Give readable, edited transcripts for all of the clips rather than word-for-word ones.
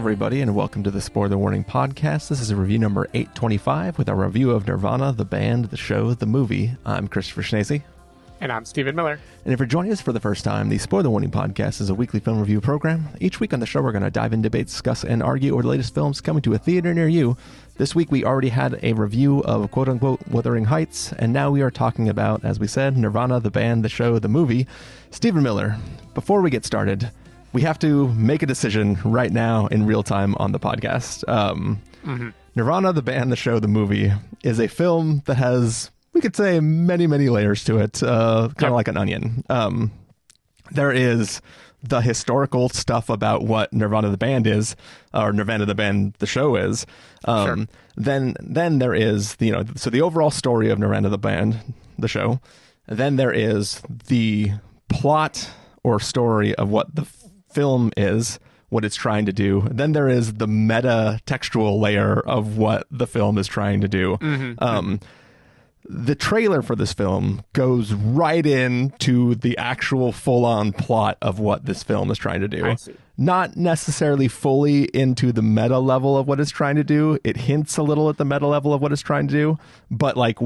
everybody, and welcome to the Spoiler Warning Podcast. This is review number 825 with our review of Nirvana, the band, the show, the movie. I'm Christopher Schnese. And I'm Stephen Miller. And if you're joining us for the first time, the Spoiler Warning Podcast is a weekly film review program. Each week on the show, we're going to dive in, debate, discuss, and argue over the latest films coming to a theater near you. This week, we already had a review of quote-unquote Wuthering Heights, and now we are talking about, as we said, Nirvana, the band, the show, the movie. Stephen Miller, before we get started, we have to make a decision right now in real time on the podcast. Nirvana, the band, the show, the movie is a film that has, we could say, many, many layers to it, kind of like an onion. There is the historical stuff about what Nirvana the band is, or Nirvana the band the show is. Sure. Then there is so the overall story of Nirvana the band, the show. Then there is the plot or story of what the film is, what it's trying to do. Then there is the meta textual layer of what the film is trying to do. The trailer for this film goes right into the actual full-on plot of what this film is trying to do. I see. Not necessarily fully into the meta level of what it's trying to do. It hints a little at the meta level of what it's trying to do. But like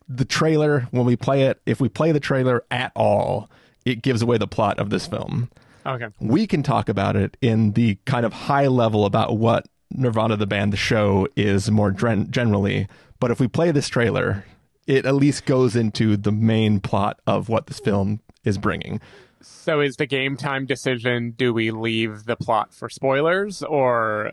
the trailer, when we play it, if we play the trailer at all, it gives away the plot of this film. Okay. We can talk about it in the kind of high level about what Nirvana the band, the show is more generally. But if we play this trailer, it at least goes into the main plot of what this film is bringing. So is the game time decision, do we leave the plot for spoilers, or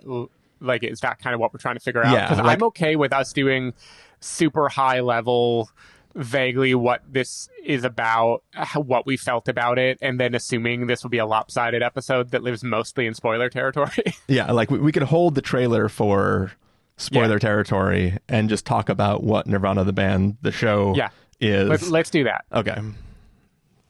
like is that kind of what we're trying to figure out? Yeah, Because I'm okay with us doing super high level, vaguely what this is about, what we felt about it, and then assuming this will be a lopsided episode that lives mostly in spoiler territory. Yeah, like we could hold the trailer for spoiler territory and just talk about what Nirvana the band, the show is. Let's do that. Okay.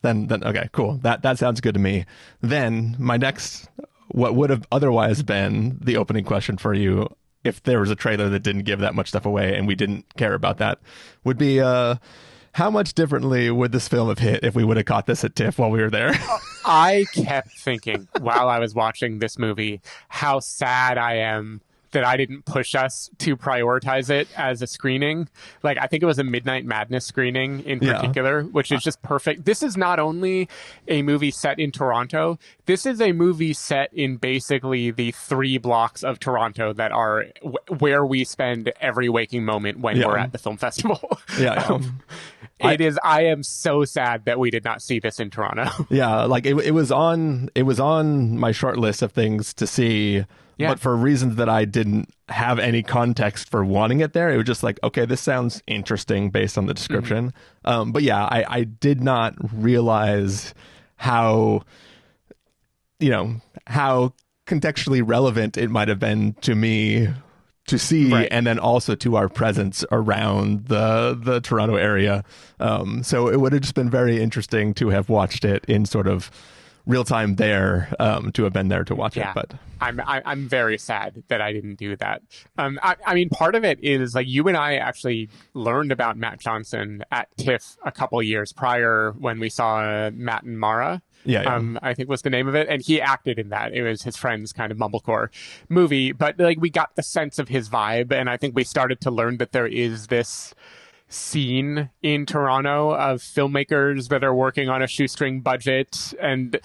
Then okay, cool. That sounds good to me. Then my next, what would have otherwise been the opening question for you, if there was a trailer that didn't give that much stuff away and we didn't care about that, would be how much differently would this film have hit if we would have caught this at TIFF while we were there? I kept thinking while I was watching this movie how sad I am that I didn't push us to prioritize it as a screening. Like, I think it was a Midnight Madness screening in particular, which is just perfect. This is not only a movie set in Toronto, this is a movie set in basically the 3 blocks of Toronto that are where we spend every waking moment when we're at the film festival. I am so sad that we did not see this in Toronto. Yeah, like it was on my short list of things to see. Yeah. But for reasons that I didn't have any context for wanting it there, it was just like, okay, this sounds interesting based on the description. But yeah, I did not realize how contextually relevant it might have been to me to see, and then also to our presence around the Toronto area. So it would have just been very interesting to have watched it in sort of real time there, to have been there to watch it. But I'm very sad that I didn't do that. I mean, part of it is like you and I actually learned about Matt Johnson at TIFF a couple of years prior when we saw Matt and Mara. I think was the name of it, and he acted in that. It was his friend's kind of mumblecore movie, but like we got the sense of his vibe, and I think we started to learn that there is this scene in Toronto of filmmakers that are working on a shoestring budget, and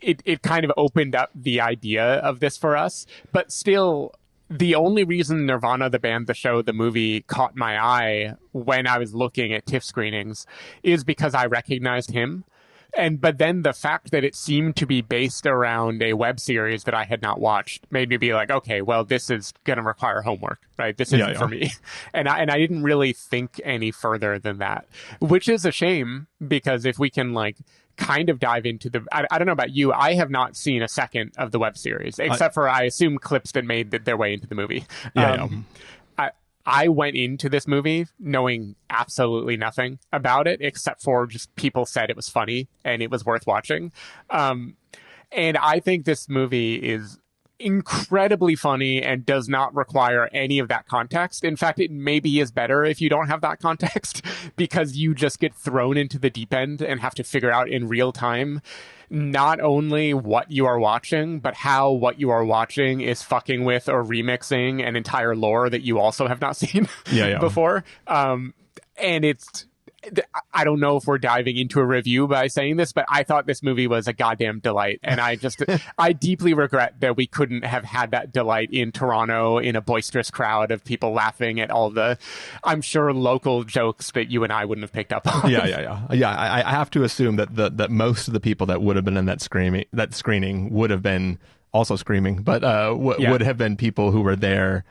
it kind of opened up the idea of this for us. But still, the only reason Nirvana, the band, the show, the movie caught my eye when I was looking at TIFF screenings is because I recognized him. But then the fact that it seemed to be based around a web series that I had not watched made me be like, okay, well, this is going to require homework, right? This isn't for me. And I didn't really think any further than that, which is a shame, because if we can like kind of dive into I don't know about you, I have not seen a second of the web series, except for, I assume, clips that made their way into the movie. I went into this movie knowing absolutely nothing about it, except for just people said it was funny and it was worth watching. And I think this movie is incredibly funny and does not require any of that context. In fact, it maybe is better if you don't have that context because you just get thrown into the deep end and have to figure out in real time not only what you are watching, but how what you are watching is fucking with or remixing an entire lore that you also have not seen before. And I don't know if we're diving into a review by saying this, but I thought this movie was a goddamn delight. And I deeply regret that we couldn't have had that delight in Toronto in a boisterous crowd of people laughing at all the, I'm sure, local jokes that you and I wouldn't have picked up on. I have to assume that most of the people that would have been in that screening would have been also screaming, but would have been people who were there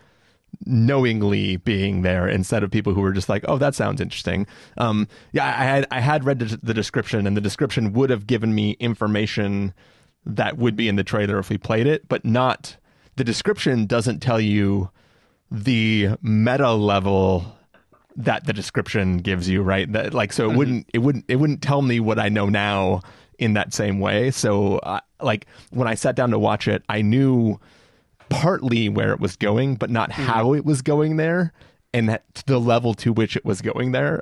knowingly being there instead of people who were just like, oh, that sounds interesting. I had read the description, and the description would have given me information that would be in the trailer if we played it, but not, the description doesn't tell you the meta level that the description gives you, right? That, like, so it wouldn't tell me what I know now in that same way. So like when I sat down to watch it, I knew partly where it was going, but not how it was going there, and that the level to which it was going there.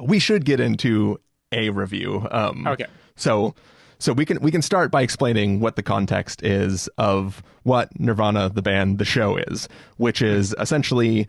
We should get into a review. Okay. So we can start by explaining what the context is of what Nirvana, the band, the show is, which is essentially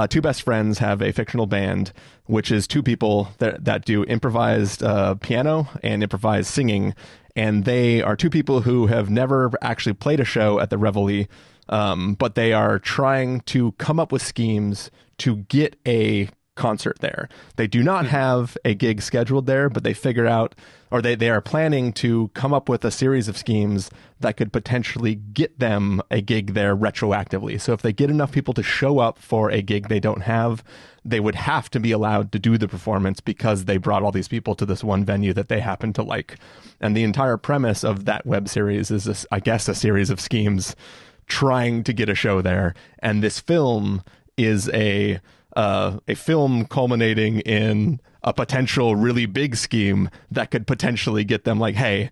two best friends have a fictional band, which is two people that do improvised piano and improvised singing. And they are two people who have never actually played a show at the Rivoli, but they are trying to come up with schemes to get a concert there. They do not have a gig scheduled there, but they figure out, or they are planning to come up with a series of schemes that could potentially get them a gig there retroactively. So if they get enough people to show up for a gig they don't have, they would have to be allowed to do the performance because they brought all these people to this one venue that they happen to like. And the entire premise of that web series is this, I guess, a series of schemes trying to get a show there. And this film is a film culminating in a potential really big scheme that could potentially get them like, hey,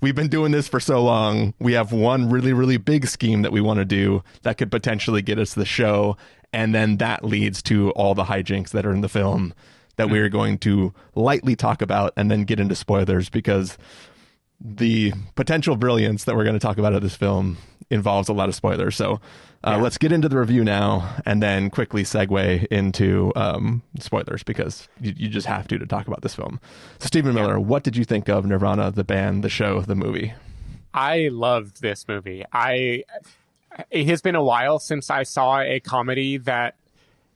we've been doing this for so long. We have one really, really big scheme that we want to do that could potentially get us the show. And then that leads to all the hijinks that are in the film that we're going to lightly talk about and then get into spoilers, because the potential brilliance that we're going to talk about of this film involves a lot of spoilers. So let's get into the review now and then quickly segue into spoilers, because you just have to talk about this film. So Stephen Miller, what did you think of Nirvana, the band, the show, the movie? I loved this movie. It has been a while since I saw a comedy that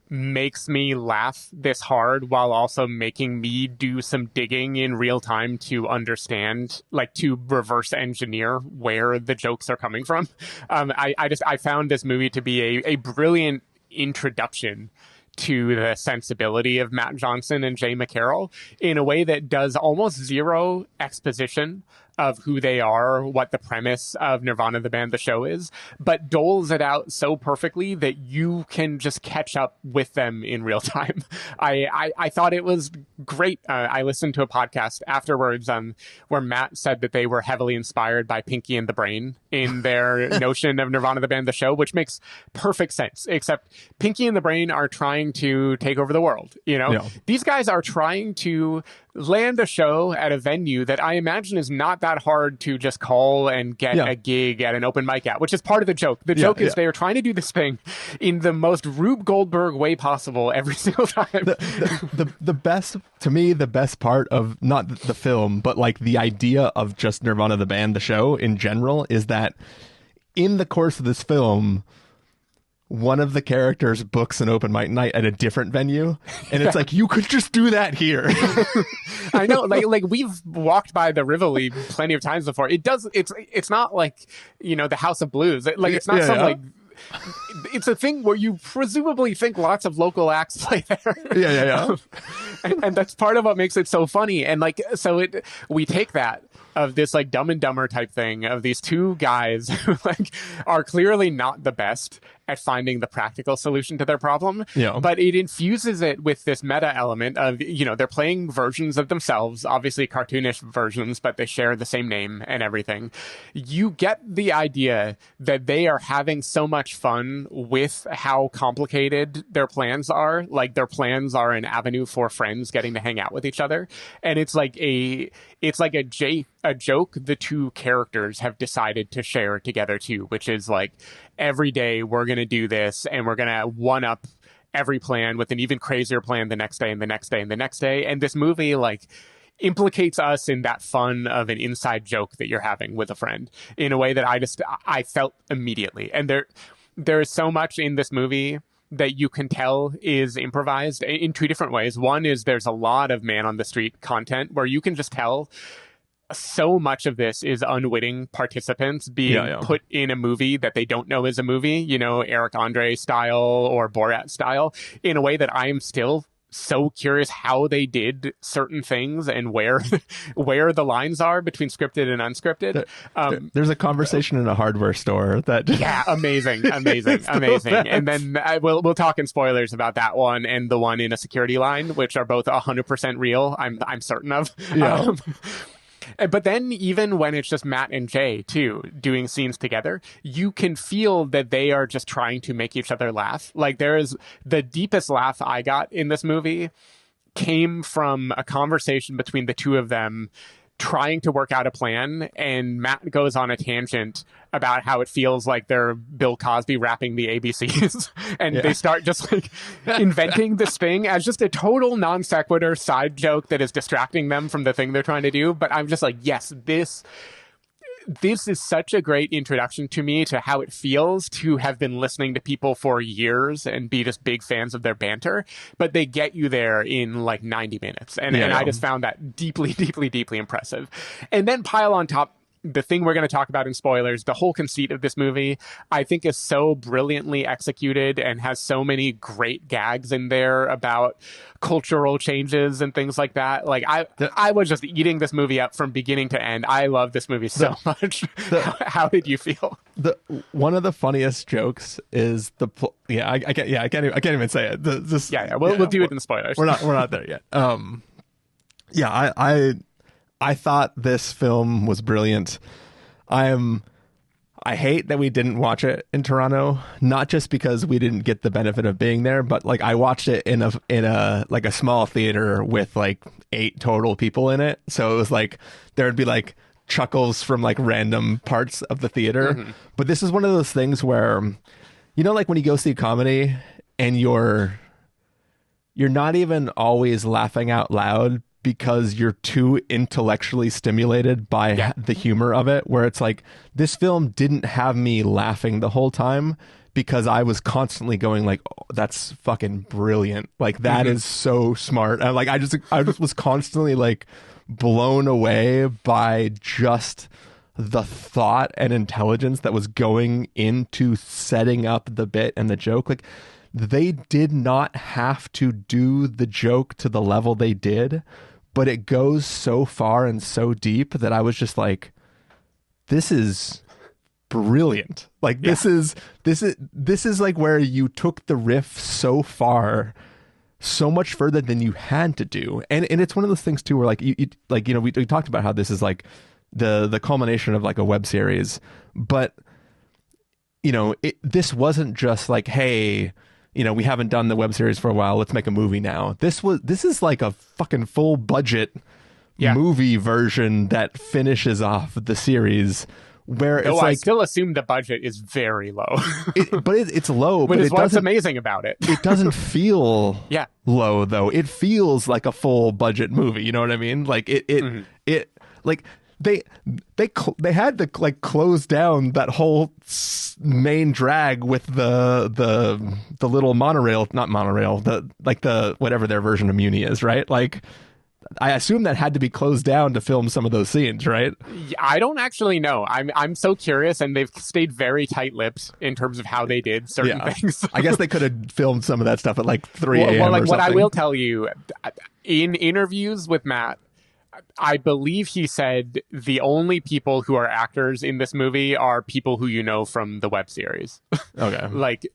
makes me laugh this hard while also making me do some digging in real time to understand, like to reverse engineer where the jokes are coming from. I found this movie to be a brilliant introduction to the sensibility of Matt Johnson and Jay McCarrol in a way that does almost zero exposition of who they are, what the premise of Nirvana, the band, the show is, but doles it out so perfectly that you can just catch up with them in real time. I thought it was great. I listened to a podcast afterwards where Matt said that they were heavily inspired by Pinky and the Brain in their notion of Nirvana, the band, the show, which makes perfect sense, except Pinky and the Brain are trying to take over the world. These guys are trying to land a show at a venue that I imagine is not that hard to just call and get a gig at an open mic at, which is part of the joke. The joke is they are trying to do this thing in the most Rube Goldberg way possible every single time. The best, to me, the best part of not the film, but like the idea of just Nirvana, the band, the show in general, is that in the course of this film, one of the characters books an open mic night at a different venue, and it's like, you could just do that here. I know, like we've walked by the Rivoli plenty of times before. It's not like, the House of Blues. Like, it's not like, it's a thing where you presumably think lots of local acts play there. And that's part of what makes it so funny. And like, so we take that of this like Dumb and Dumber type thing of these two guys who like are clearly not the best at finding the practical solution to their problem. Yeah. But it infuses it with this meta element of, they're playing versions of themselves, obviously cartoonish versions, but they share the same name and everything. You get the idea that they are having so much fun with how complicated their plans are. Like their plans are an avenue for friends getting to hang out with each other. And it's like a joke the two characters have decided to share together too, which is like, every day we're going to do this and we're going to one up every plan with an even crazier plan the next day and the next day and the next day. And this movie like implicates us in that fun of an inside joke that you're having with a friend in a way that I felt immediately. And there is so much in this movie that you can tell is improvised in two different ways. One is there's a lot of man on the street content where you can just tell so much of this is unwitting participants being put in a movie that they don't know is a movie, Eric Andre style or Borat style, in a way that I am still so curious how they did certain things and where the lines are between scripted and unscripted. There's a conversation in a hardware store that amazing. And then we'll talk in spoilers about that one and the one in a security line, which are both 100% real. I'm certain of. Yeah. But then even when it's just Matt and Jay, too, doing scenes together, you can feel that they are just trying to make each other laugh. Like there is the deepest laugh I got in this movie came from a conversation between the two of them trying to work out a plan, and Matt goes on a tangent about how it feels like they're Bill Cosby rapping the ABCs, and they start just like inventing this thing as just a total non sequitur side joke that is distracting them from the thing they're trying to do. But I'm just like, yes, this is such a great introduction to me to how it feels to have been listening to people for years and be just big fans of their banter, but they get you there in like 90 minutes. And I just found that deeply, deeply, deeply impressive. And then pile on top the thing we're going to talk about in spoilers, the whole conceit of this movie, I think is so brilliantly executed and has so many great gags in there about cultural changes and things like that. Like I was just eating this movie up from beginning to end. I love this movie so much. How did you feel? One of the funniest jokes is I can't even say it. We'll do it in spoilers. We're not there yet. I thought this film was brilliant. I hate that we didn't watch it in Toronto, not just because we didn't get the benefit of being there, but like I watched it in a like a small theater with like 8 total people in it. So it was like there'd be like chuckles from like random parts of the theater. Mm-hmm. But this is one of those things where, like when you go see comedy and you're not even always laughing out loud because you're too intellectually stimulated by the humor of it, where it's like, this film didn't have me laughing the whole time because I was constantly going like, oh, that's fucking brilliant. Like that is so smart. And like, I just was constantly like blown away by just the thought and intelligence that was going into setting up the bit and the joke. Like they did not have to do the joke to the level they did, but it goes so far and so deep that I was just like, this is brilliant. Like this is like where you took the riff so far, so much further than you had to do. And it's one of those things too, where like, we talked about how this is like the culmination of like a web series, but this wasn't just like, hey, we haven't done the web series for a while, let's make a movie now. This is like a fucking full budget movie version that finishes off the series, where it's I still assume the budget is very low. It's low, but it's what's amazing about it. It doesn't feel low though. It feels like a full budget movie. You know what I mean? Like it like they had to like close down that whole main drag with the little monorail, not monorail, the whatever their version of Muni is, right? Like I assume that had to be closed down to film some of those scenes, right? I don't actually know. I'm so curious, and they've stayed very tight-lipped in terms of how they did certain things. I guess they could have filmed some of that stuff at like 3 a.m. Well, like or what something. I will tell you, in interviews with Matt, I believe he said the only people who are actors in this movie are people who you know from the web series. Okay. Like,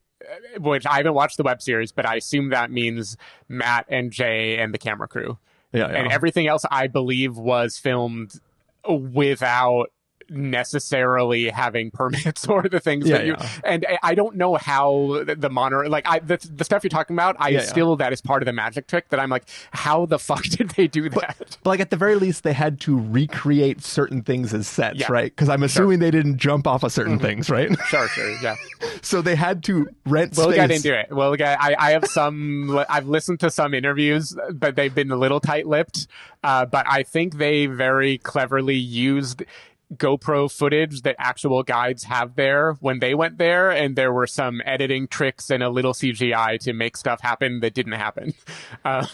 which I haven't watched the web series, but I assume that means Matt and Jay and the camera crew. Yeah. And everything else, I believe, was filmed without necessarily having permits or the things that you and I don't know how the monitor, like the stuff you're talking about, that is part of the magic trick that I'm like, how the fuck did they do that? But like at the very least they had to recreate certain things as sets, right? Because I'm assuming they didn't jump off of certain things, right? Sure, yeah. So they had to rent we'll space. Get into it. I have I've listened to some interviews, but they've been a little tight-lipped, but I think they very cleverly used GoPro footage that actual guides have there when they went there, and there were some editing tricks and a little CGI to make stuff happen that didn't happen. I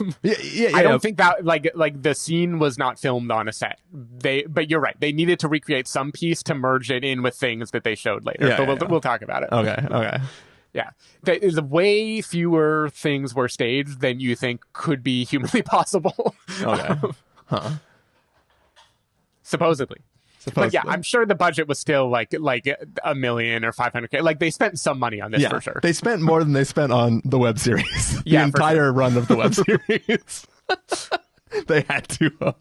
don't think that like the scene was not filmed on a set. But you're right, they needed to recreate some piece to merge it in with things that they showed later. We'll talk about it. Okay. Yeah, the way fewer things were staged than you think could be humanly possible. Okay. Supposedly. But yeah, I'm sure the budget was still like $1 million or $500K. Like they spent some money on this for sure. They spent more than they spent on the web series. The entire run of the web series. They had to.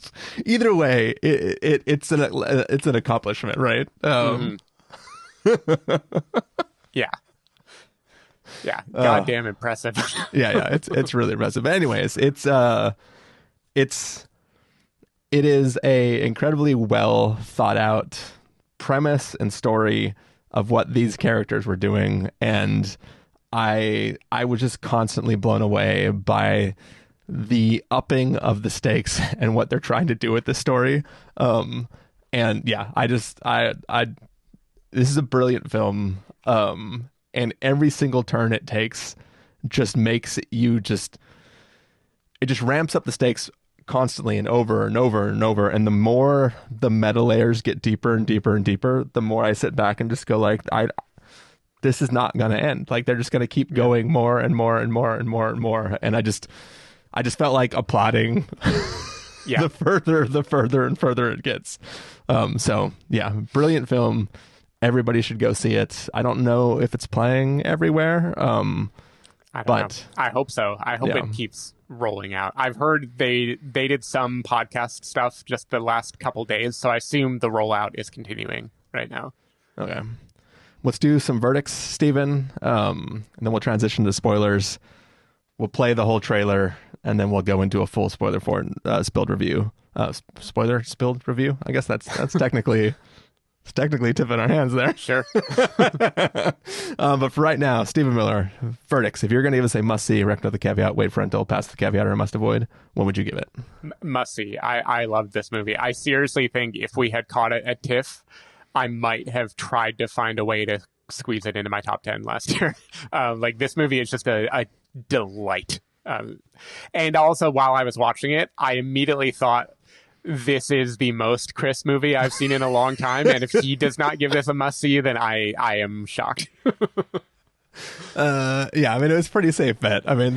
Either way, it's an accomplishment, right? Yeah. Goddamn impressive. It's really impressive. But anyways, it is a incredibly well thought out premise and story of what these characters were doing, and I was just constantly blown away by the upping of the stakes and what they're trying to do with this story. And yeah, this is a brilliant film, and every single turn it takes just makes you it just ramps up the stakes constantly and over and over and over, and the more the meta layers get deeper and deeper and deeper, the more I sit back and just go like, this is not gonna end. Like they're just gonna keep going more and more and more and more and more, and I just felt like applauding the further and further it gets. So yeah, brilliant film. Everybody should go see it. I don't know if it's playing everywhere, I don't know. I hope so. I hope it keeps rolling out. I've heard they did some podcast stuff just the last couple days, so I assume the rollout is continuing right now. Okay. Let's do some verdicts, Steven, and then we'll transition to spoilers. We'll play the whole trailer, and then we'll go into a full spoiler for spilled review. Spilled review? I guess that's technically... It's technically tipping our hands there. Sure. But for right now, Stephen Miller, verdicts. If you're going to give us a must-see, recommend the caveat, wait for rental, pass the caveat, or a must-avoid, what would you give it? Must-see. I loved this movie. I seriously think if we had caught it at TIFF, I might have tried to find a way to squeeze it into my top 10 last year. Like, this movie is just a delight. And also, while I was watching it, I immediately thought, this is the most Chris movie I've seen in a long time, and if he does not give this a must-see, then I am shocked. I mean, it was a pretty safe bet. I mean,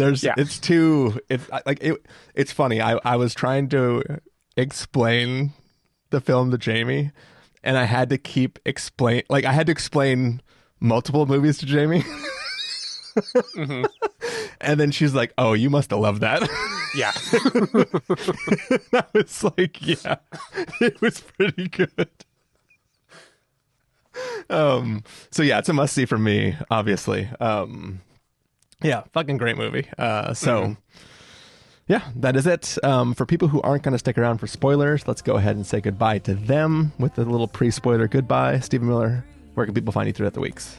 it's funny. I was trying to explain the film to Jamie, and I had to explain multiple movies to Jamie. Mm-hmm. And then she's like, "Oh, you must have loved that." Yeah. I was like, yeah, it was pretty good. So yeah, it's a must see for me, obviously. Yeah, fucking great movie. Yeah, that is it. For people who aren't going to stick around for spoilers, let's go ahead and say goodbye to them with a little pre-spoiler goodbye. Stephen Miller, where can people find you throughout the weeks?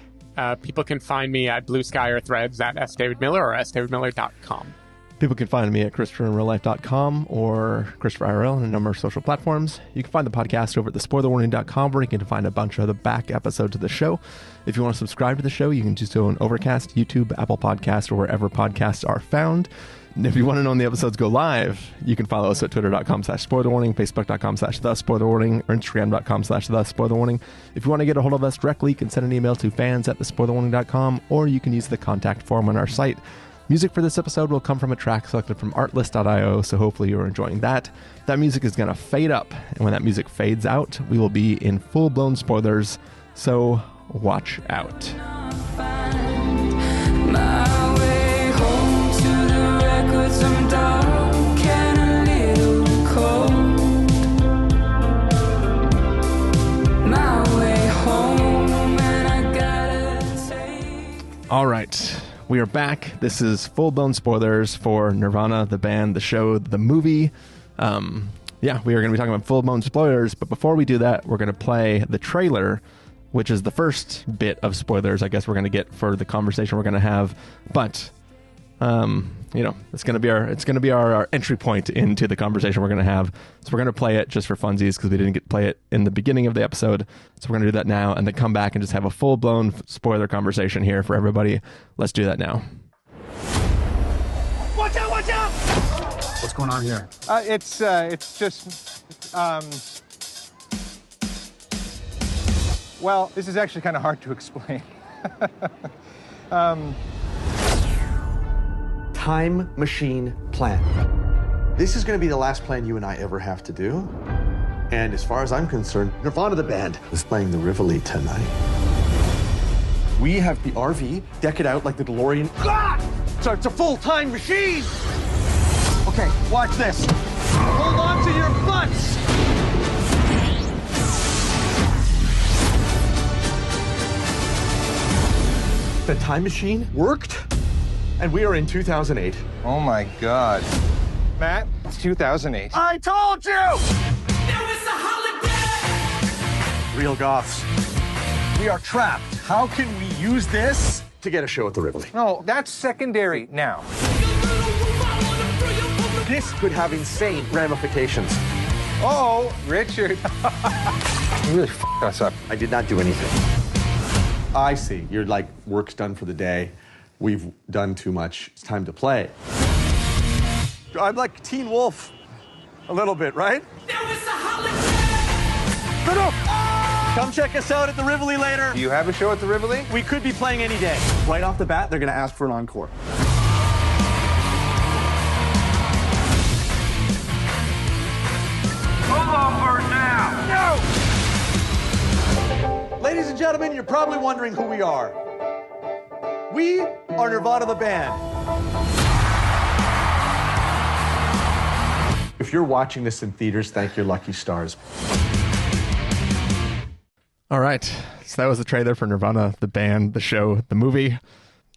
People can find me at Blue Sky or Threads at sdavidmiller or sdavidmiller.com. People can find me at ChristopherInRealLife.com or ChristopherIRL on a number of social platforms. You can find the podcast over at thespoilerwarning.com, where you can find a bunch of the back episodes of the show. If you want to subscribe to the show, you can do so on Overcast, YouTube, Apple Podcasts, or wherever podcasts are found. And if you want to know when the episodes go live, you can follow us at twitter.com/spoilerwarning, facebook.com/thespoilerwarning, or instagram.com/thespoilerwarning. If you want to get a hold of us directly, you can send an email to fans@thespoilerwarning.com, or you can use the contact form on our site. Music for this episode will come from a track selected from artlist.io, so hopefully you're enjoying that. That music is going to fade up, and when that music fades out, we will be in full-blown spoilers, so watch out. All right, we are back. This is full-blown spoilers for Nirvana, the band, the show, the movie. We are going to be talking about full-blown spoilers, but before we do that, we're going to play the trailer, which is the first bit of spoilers I guess we're going to get for the conversation we're going to have. But it's going to be our entry point into the conversation we're going to have. So we're going to play it just for funsies because we didn't get to play it in the beginning of the episode. So we're going to do that now and then come back and just have a full-blown spoiler conversation here for everybody. Let's do that now. Watch out! Watch out! What's going on here? It's just, well, this is actually kind of hard to explain. Time machine plan. This is going to be the last plan you and I ever have to do. And as far as I'm concerned, Nirvana the band is playing the Rivoli tonight. We have the RV, deck it out like the DeLorean. Ah! So it's a full-time machine! Okay, watch this. Hold on to your butts! The time machine worked, and we are in 2008. Oh my God. Matt, it's 2008. I told you! Now it's a holiday! Real goths. We are trapped. How can we use this to get a show at the Rivoli? No, that's secondary now. This could have insane ramifications. Oh, Richard. You really f***ed us up. I did not do anything. I see. You're like, work's done for the day. We've done too much. It's time to play. I'm like Teen Wolf. A little bit, right? Now it's a holiday! No, no! Come check us out at the Rivoli later. Do you have a show at the Rivoli? We could be playing any day. Right off the bat, they're going to ask for an encore. No! Ladies and gentlemen, you're probably wondering who we are. We are Nirvana the band. If you're watching this in theaters, thank your lucky stars. All right, so that was the trailer for Nirvana, the band, the show, the movie.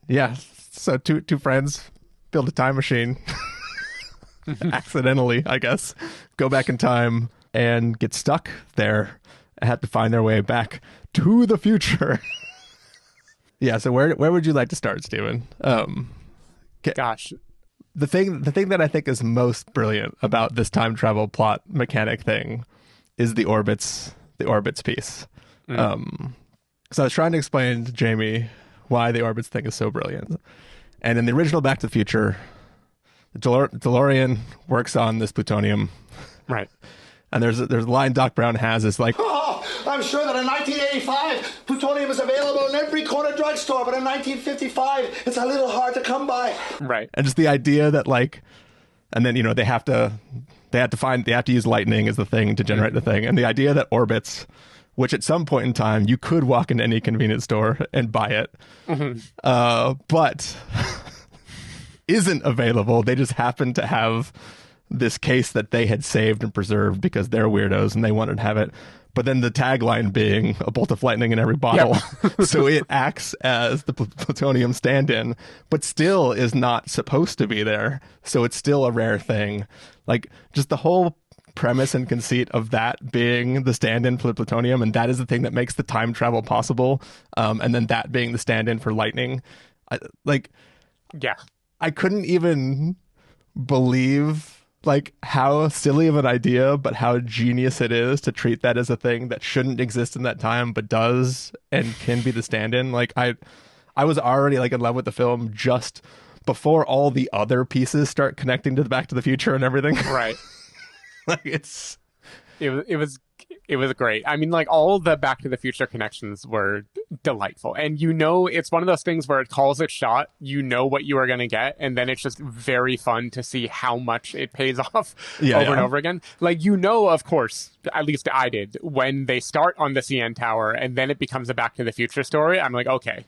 Yeah, so two friends build a time machine. Accidentally, I guess. Go back in time and get stuck there. Had to find their way back to the future. Yeah, so where would you like to start, Steven? Gosh. The thing that I think is most brilliant about this time travel plot mechanic thing is the orbits piece. So I was trying to explain to Jamie why the orbits thing is so brilliant. And in the original Back to the Future, the DeLorean works on this plutonium. Right. And there's a line Doc Brown has is like, Oh, I'm sure that in 1985, plutonium is available in every corner drugstore, but in 1955, it's a little hard to come by. Right. and just the idea that like, and then, they have to use lightning as the thing to generate the thing. And the idea that orbits, which at some point in time, you could walk into any convenience store and buy it, but isn't available. They just happen to have this case that they had saved and preserved because they're weirdos and they wanted to have it. But then the tagline being a bolt of lightning in every bottle. Yep. So it acts as the plutonium stand-in, but still is not supposed to be there. So it's still a rare thing. Like just the whole premise and conceit of that being the stand-in for plutonium, and that is the thing that makes the time travel possible. And then that being the stand-in for lightning. I couldn't even believe like how silly of an idea, but how genius it is to treat that as a thing that shouldn't exist in that time, but does and can be the stand-in. Like I was already like in love with the film just before all the other pieces start connecting to the Back to the Future and everything. Right. Like it it was great. I mean, like, all the Back to the Future connections were delightful. And it's one of those things where it calls its shot, you know what you are going to get, and then it's just very fun to see how much it pays off over and over again. Like, of course, at least I did, when they start on the CN Tower and then it becomes a Back to the Future story, I'm like, okay,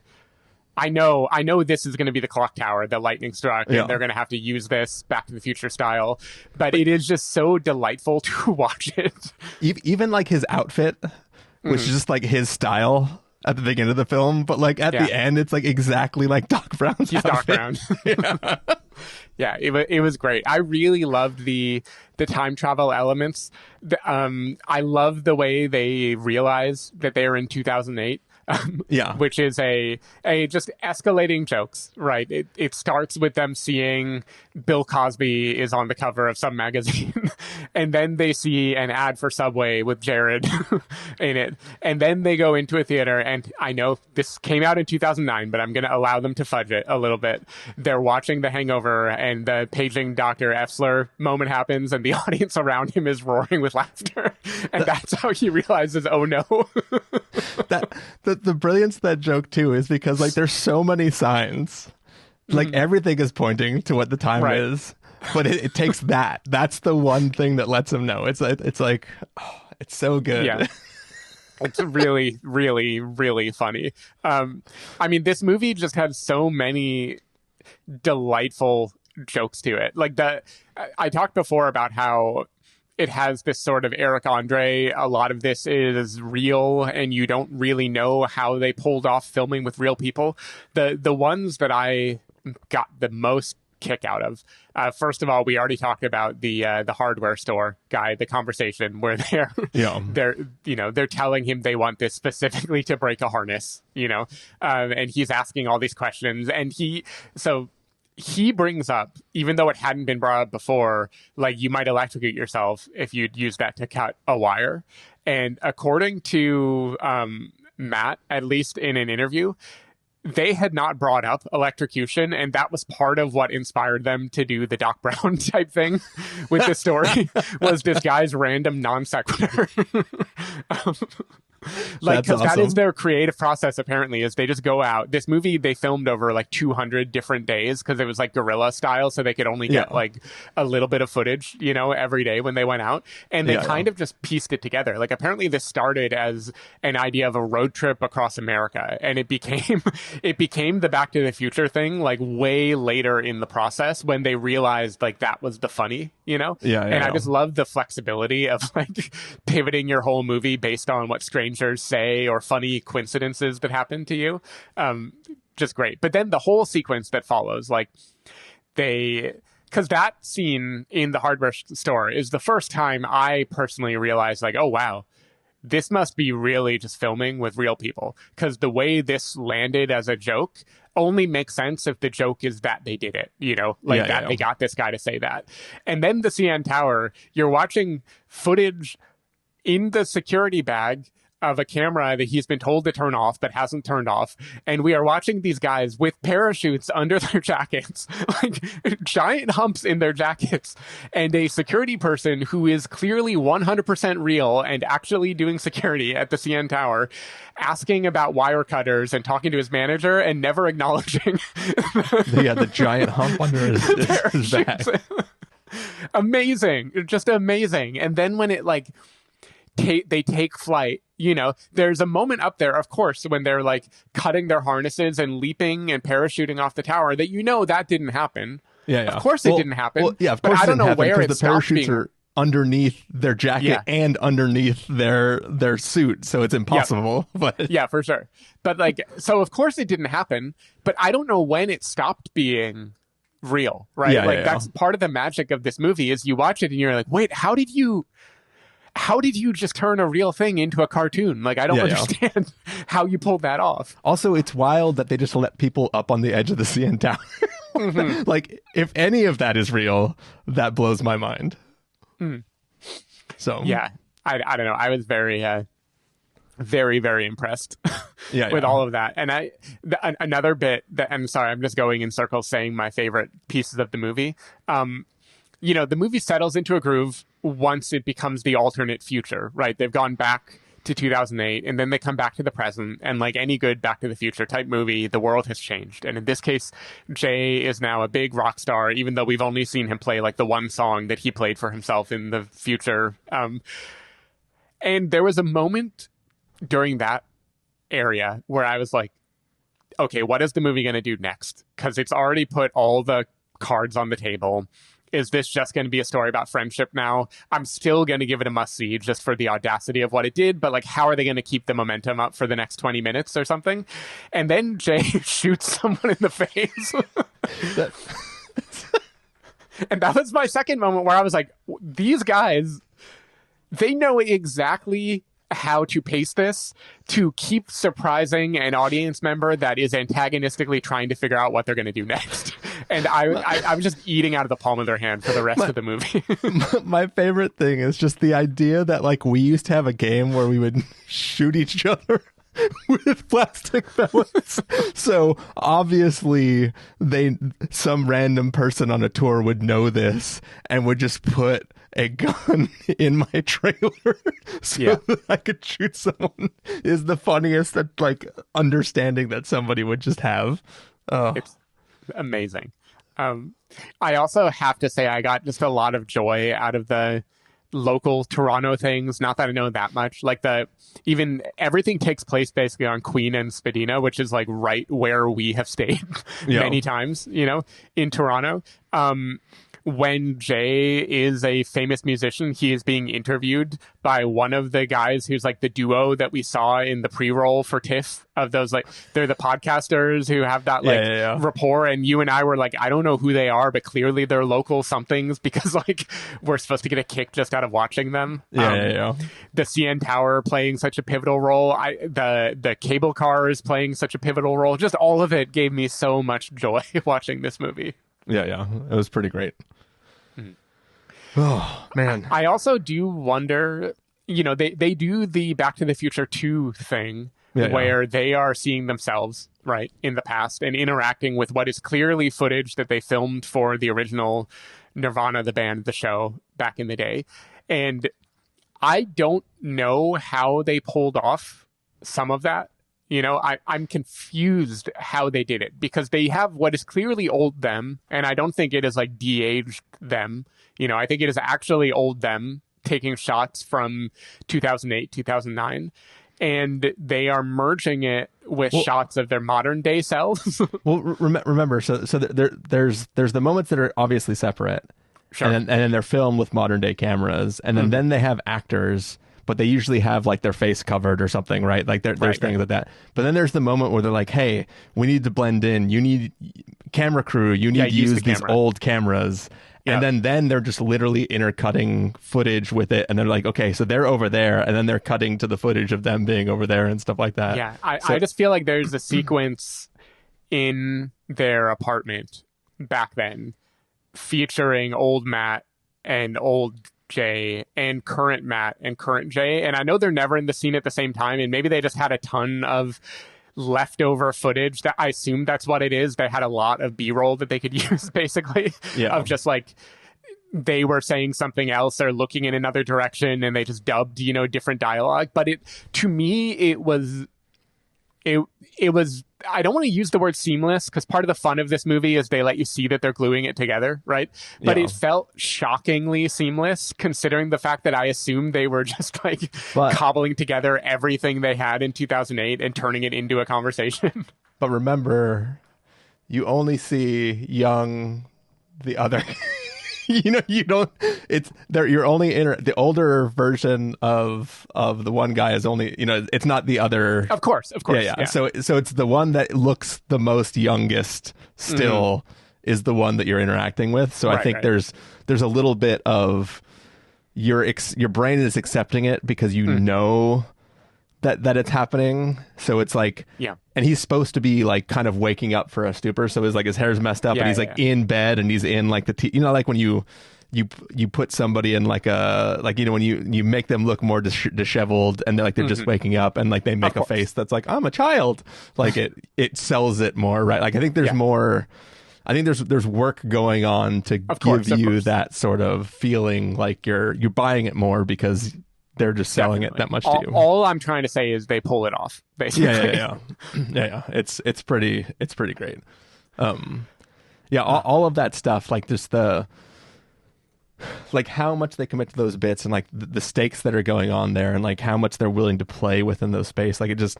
I know this is going to be the clock tower, the lightning struck, and they're going to have to use this Back to the Future style. But it is just so delightful to watch it. Even like his outfit, which is just like his style at the beginning of the film, but like at the end, it's like exactly like Doc Brown's outfit. Doc Brown. Yeah, it was great. I really loved the time travel elements. I love the way they realize that they are in 2008. Which is a just escalating jokes, right? It starts with them seeing Bill Cosby is on the cover of some magazine, and then they see an ad for Subway with Jared in it, and then they go into a theater, and I know this came out in 2009, but I'm going to allow them to fudge it a little bit. They're watching The Hangover, and the paging Dr. Effler moment happens, and the audience around him is roaring with laughter, and that's how he realizes, oh no. The brilliance of that joke too is because like there's so many signs, like everything is pointing to what the time is, but it takes that's the one thing that lets him know. It's like it's so good. Yeah. It's really, really, really funny. I mean, this movie just has so many delightful jokes to it. Like I talked before about how it has this sort of Eric Andre. A lot of this is real, and you don't really know how they pulled off filming with real people. The ones that I got the most kick out of, first of all, we already talked about the hardware store guy, the conversation where they're telling him they want this specifically to break a harness, and he's asking all these questions, and he brings up, even though it hadn't been brought up before, like, you might electrocute yourself if you'd use that to cut a wire. And according to Matt, at least in an interview, they had not brought up electrocution, and that was part of what inspired them to do the Doc Brown type thing with the story, was this guy's random non sequitur. Like, because that is their creative process, apparently, is they just go out. This movie they filmed over like 200 different days because it was like guerrilla style, so they could only get like a little bit of footage, every day when they went out, and they kind of just pieced it together. Like, apparently this started as an idea of a road trip across America, and it became the Back to the Future thing like way later in the process when they realized like that was the funny, I just love the flexibility of like pivoting your whole movie based on what strangers say or funny coincidences that happen to you. Just great. But then the whole sequence that follows, like because that scene in the hardware store is the first time I personally realized like, oh wow, this must be really just filming with real people, because the way this landed as a joke only makes sense if the joke is that they did it, they got this guy to say that. And then the CN Tower, you're watching footage in the security bag of a camera that he's been told to turn off but hasn't turned off, and we are watching these guys with parachutes under their jackets, like giant humps in their jackets, and a security person who is clearly 100% real and actually doing security at the CN Tower, asking about wire cutters and talking to his manager and never acknowledging the giant hump under his back. Amazing, just amazing. And then when it like they take flight, there's a moment up there, of course, when they're like cutting their harnesses and leaping and parachuting off the tower that that didn't happen. Of course it didn't happen. Well, of course, but I don't know where it the parachutes are underneath their jacket and underneath their suit, so it's impossible. But yeah, for sure. But like, so of course it didn't happen, but I don't know when it stopped being real, right? That's part of the magic of this movie, is you watch it and you're like, wait, how did you just turn a real thing into a cartoon? Like, I don't understand how you pulled that off. Also, it's wild that they just let people up on the edge of the CN Tower. Like, if any of that is real, that blows my mind. So yeah, I don't know. I was very, very, very impressed with all of that. And another bit that, I'm sorry, I'm just going in circles saying my favorite pieces of the movie. the movie settles into a groove once it becomes the alternate future, right? They've gone back to 2008 and then they come back to the present, and like any good Back to the Future type movie, the world has changed. And in this case, Jay is now a big rock star, even though we've only seen him play like the one song that he played for himself in the future. And there was a moment during that area where I was like, okay, what is the movie going to do next? Because it's already put all the cards on the table. Is this just going to be a story about friendship now? I'm still going to give it a must-see just for the audacity of what it did, but like, how are they going to keep the momentum up for the next 20 minutes or something? And then Jay shoots someone in the face. And that was my second moment where I was like, these guys, they know exactly how to pace this to keep surprising an audience member that is antagonistically trying to figure out what they're going to do next. And I was just eating out of the palm of their hand for the rest of the movie. My favorite thing is just the idea that like we used to have a game where we would shoot each other with plastic pellets. So obviously some random person on a tour would know this and would just put a gun in my trailer so that I could shoot someone is the funniest like understanding that somebody would just have. It's amazing. I also have to say I got just a lot of joy out of the local Toronto things. Not that I know that much. Like even everything takes place basically on Queen and Spadina, which is like right where we have stayed many times, in Toronto. When Jay is a famous musician, he is being interviewed by one of the guys who's like the duo that we saw in the pre-roll for TIFF of those, like, they're the podcasters who have that rapport. And you and I were like, I don't know who they are, but clearly they're local somethings because like we're supposed to get a kick just out of watching them. The CN Tower playing such a pivotal role. The cable car is playing such a pivotal role. Just all of it gave me so much joy watching this movie. Yeah. It was pretty great. Oh, man. I also do wonder, they do the Back to the Future 2 thing where they are seeing themselves, right, in the past and interacting with what is clearly footage that they filmed for the original Nirvana, the band, the show back in the day. And I don't know how they pulled off some of that. I'm confused how they did it because they have what is clearly old them, and I don't think it is like de-aged them. I think it is actually old them taking shots from 2008, 2009, and they are merging it with shots of their modern day selves. Well, remember, so there's the moments that are obviously separate, sure, and then they're filmed with modern day cameras, and then they have actors. But they usually have like their face covered or something, right? Like there's things like that. But then there's the moment where they're like, hey, we need to blend in. You need camera crew. You need to use these old cameras. And then they're just literally intercutting footage with it. And they're like, okay, so they're over there. And then they're cutting to the footage of them being over there and stuff like that. Yeah, I just feel like there's a sequence in their apartment back then featuring old Matt and old Jay and current Matt and current Jay, and I know they're never in the scene at the same time, and maybe they just had a ton of leftover footage. That I assume that's what it is. They had a lot of B-roll that they could use basically of just like they were saying something else or looking in another direction and they just dubbed different dialogue. But to me it was I don't want to use the word seamless because part of the fun of this movie is they let you see that they're gluing it together, right? But it felt shockingly seamless considering the fact that I assumed they were just like cobbling together everything they had in 2008 and turning it into a conversation. But remember, you only see young, the other... you don't. It's there. You're only the older version of the one guy is only. It's not the other. Of course. Yeah. So it's the one that looks the most youngest. Still, is the one that you're interacting with. So I think there's a little bit of your brain is accepting it because you know that it's happening. So it's like and he's supposed to be like kind of waking up for a stupor, so his hair's messed up and he's like in bed and he's in like like when you put somebody in like a when you make them look more disheveled and they're just waking up and like they make a face that's like I'm a child, like it sells it more, right? Like I think there's more I think there's work going on to give you that sort of feeling like you're buying it more because they're just selling it that much to you. All I'm trying to say is they pull it off, basically. Yeah. It's pretty great. All of that stuff, like just like how much they commit to those bits and like the stakes that are going on there and like how much they're willing to play within those space. Like it just,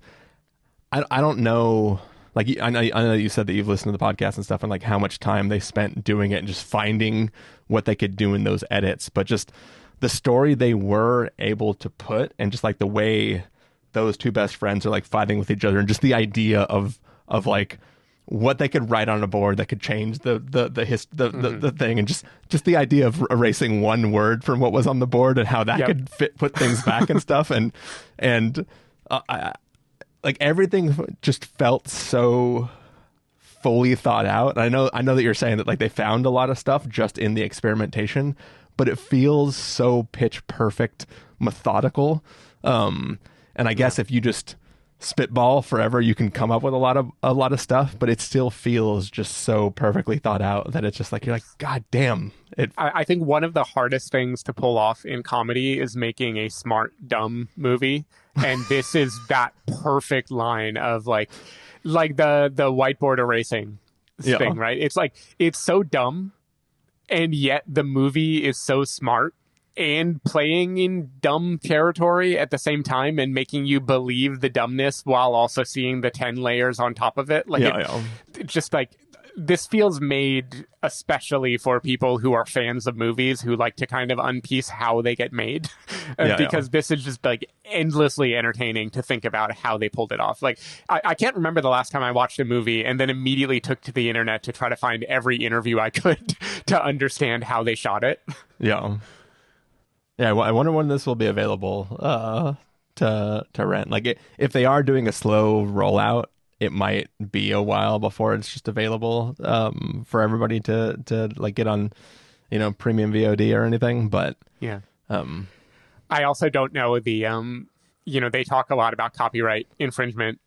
I don't know. Like I know that you said that you've listened to the podcast and stuff and like how much time they spent doing it and just finding what they could do in those edits, but just the story they were able to put and just like the way those two best friends are like fighting with each other and just the idea of like what they could write on a board that could change the thing and just the idea of erasing one word from what was on the board and how that could put things back and stuff and like everything just felt so fully thought out. I know that you're saying that like they found a lot of stuff just in the experimentation, but it feels so pitch perfect, methodical. And I guess if you just spitball forever, you can come up with a lot of stuff, but it still feels just so perfectly thought out that it's just like you're like, God damn it. I think one of the hardest things to pull off in comedy is making a smart, dumb movie. And this is that perfect line of like the whiteboard erasing thing, right? It's like, it's so dumb, and yet the movie is so smart and playing in dumb territory at the same time and making you believe the dumbness while also seeing the 10 layers on top of it. Like it just like, this feels made especially for people who are fans of movies who like to kind of unpiece how they get made because this is just like endlessly entertaining to think about how they pulled it off. Like I can't remember the last time I watched a movie and then immediately took to the internet to try to find every interview I could to understand how they shot it. Yeah, I wonder when this will be available to rent. Like if they are doing a slow rollout, it might be a while before it's just available for everybody to like get on, premium VOD or anything. But I also don't know the they talk a lot about copyright infringement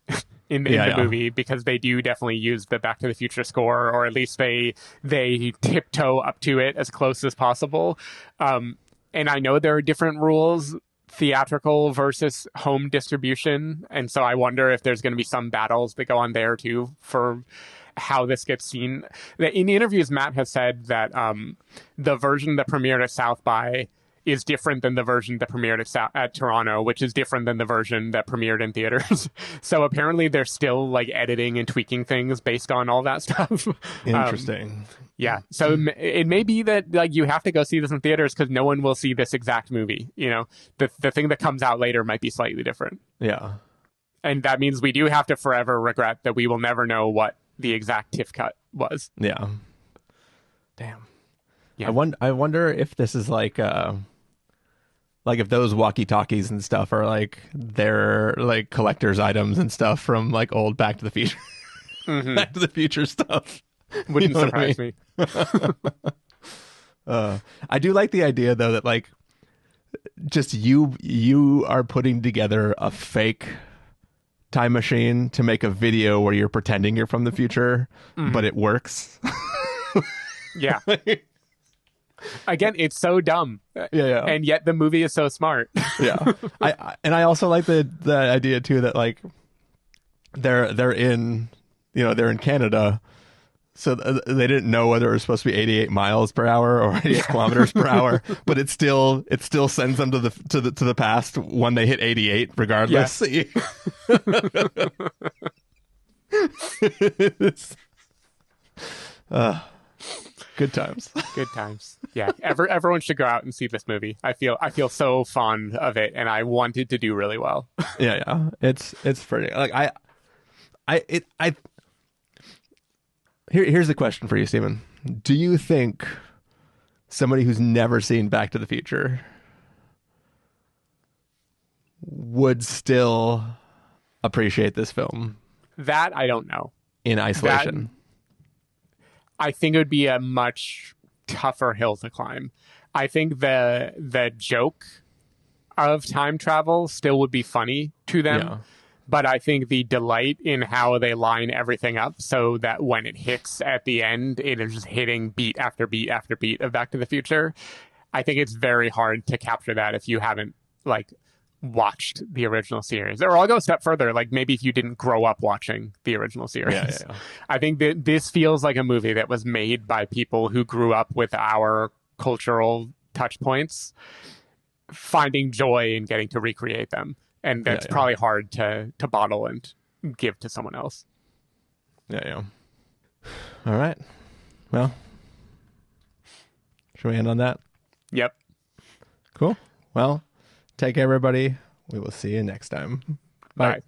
in the movie because they do definitely use the Back to the Future score, or at least they tiptoe up to it as close as possible. And I know there are different rules, theatrical versus home distribution. And so I wonder if there's going to be some battles that go on there too for how this gets seen. In the interviews, Matt has said that the version that premiered at South by is different than the version that premiered at Toronto, which is different than the version that premiered in theaters. So apparently they're still like editing and tweaking things based on all that stuff. Interesting. Yeah. So it may be that like you have to go see this in theaters because no one will see this exact movie. The thing that comes out later might be slightly different. Yeah. And that means we do have to forever regret that we will never know what the exact TIFF cut was. Yeah. Damn. Yeah. I wonder if this is like if those walkie-talkies and stuff are like they're like collector's items and stuff from like old Back to the Future, Back to the Future stuff. Wouldn't surprise me. I do like the idea though that like just you are putting together a fake time machine to make a video where you're pretending you're from the future, but it works. Yeah. Again, it's so dumb. Yeah. And yet the movie is so smart. Yeah. I also like the idea too that like they're in they're in Canada, so they didn't know whether it was supposed to be 88 miles per hour or 88 kilometers per hour, but it still sends them to the past when they hit 88 regardless. Yeah. Good times. Good times. Yeah. Everyone should go out and see this movie. I feel so fond of it, and I want it to do really well. Yeah. It's pretty. Like here's the question for you, Stephen. Do you think somebody who's never seen Back to the Future would still appreciate this film? That I don't know. In isolation. I think it would be a much tougher hill to climb. I think the joke of time travel still would be funny to them, But I think the delight in how they line everything up so that when it hits at the end, it is just hitting beat after beat after beat of Back to the Future. I think it's very hard to capture that if you haven't like watched the original series. Or I'll go a step further, like maybe if you didn't grow up watching the original series. Yeah. I think that this feels like a movie that was made by people who grew up with our cultural touch points, finding joy in getting to recreate them. And that's probably hard to bottle and give to someone else. Yeah. All right. Well, should we end on that? Yep. Cool. Well, take care, everybody. We will see you next time. Bye. Bye.